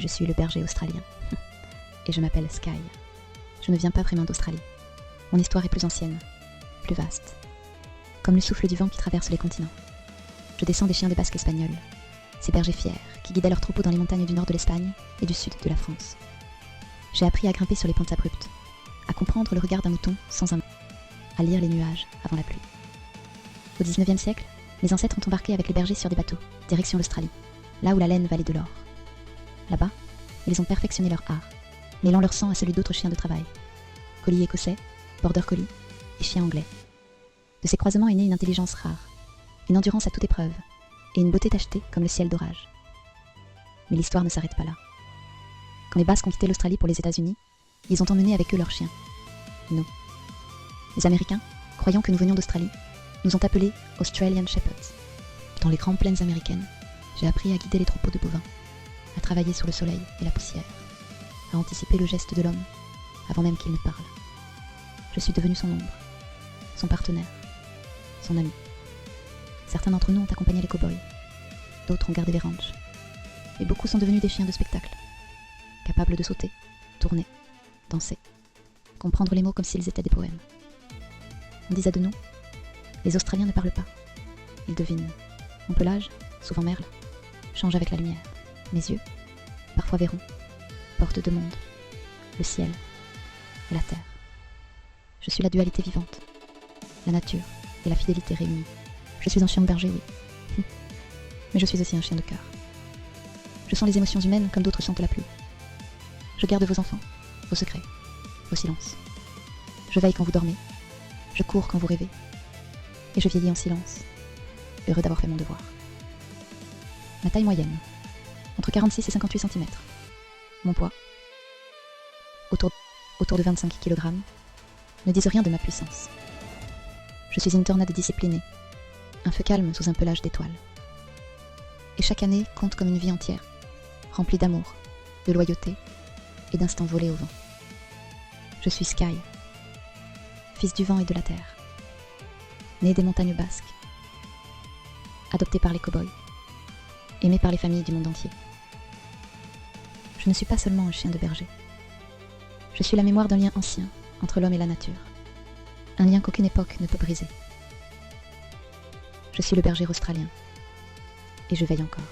suis le berger australien. Et je m'appelle Sky. Je ne viens pas vraiment d'Australie. Mon histoire est plus ancienne, plus vaste. Comme le souffle du vent qui traverse les continents. Je descends des chiens des Basques espagnols, ces bergers fiers qui guidaient leurs troupeaux dans les montagnes du nord de l'Espagne et du sud de la France. J'ai appris à grimper sur les pentes abruptes, à comprendre le regard d'un mouton sans un mot, à lire les nuages avant la pluie. Au XIXe siècle, mes ancêtres ont embarqué avec les bergers sur des bateaux, direction l'Australie, là où la laine valait de l'or. Là-bas, ils ont perfectionné leur art, mêlant leur sang à celui d'autres chiens de travail. Collie écossais, border collie et chien anglais. De ces croisements est née une intelligence rare, une endurance à toute épreuve, et une beauté tachetée comme le ciel d'orage. Mais l'histoire ne s'arrête pas là. Quand les Basques ont quitté l'Australie pour les États-Unis, ils ont emmené avec eux leurs chiens. Nous. Les Américains, croyant que nous venions d'Australie, nous ont appelés Australian Shepherds. Dans les grandes plaines américaines, j'ai appris à guider les troupeaux de bovins, à travailler sur le soleil et la poussière, à anticiper le geste de l'homme, avant même qu'il ne parle. Je suis devenu son ombre, son partenaire, son ami. Certains d'entre nous ont accompagné les cow-boys, d'autres ont gardé les ranchs, et beaucoup sont devenus des chiens de spectacle, capables de sauter, tourner, danser, comprendre les mots comme s'ils étaient des poèmes. On disait de nous, les Australiens ne parlent pas, ils devinent. Mon pelage, souvent merle, change avec la lumière. Mes yeux, parfois verront, portent deux mondes, le ciel et la terre. Je suis la dualité vivante, la nature et la fidélité réunies. Je suis un chien de berger, oui. Mais je suis aussi un chien de cœur. Je sens les émotions humaines comme d'autres sentent la pluie. Je garde vos enfants, vos secrets, vos silences. Je veille quand vous dormez, je cours quand vous rêvez. Et je vieillis en silence, heureux d'avoir fait mon devoir. Ma taille moyenne, entre 46 et 58 cm. Mon poids, autour de 25 kg, ne disent rien de ma puissance. Je suis une tornade disciplinée, un feu calme sous un pelage d'étoiles. Et chaque année compte comme une vie entière, remplie d'amour, de loyauté et d'instants volés au vent. Je suis Sky, fils du vent et de la terre, né des montagnes basques, adopté par les cow-boys, aimé par les familles du monde entier. Je ne suis pas seulement un chien de berger. Je suis la mémoire d'un lien ancien entre l'homme et la nature, un lien qu'aucune époque ne peut briser. Je suis le berger australien, et je veille encore.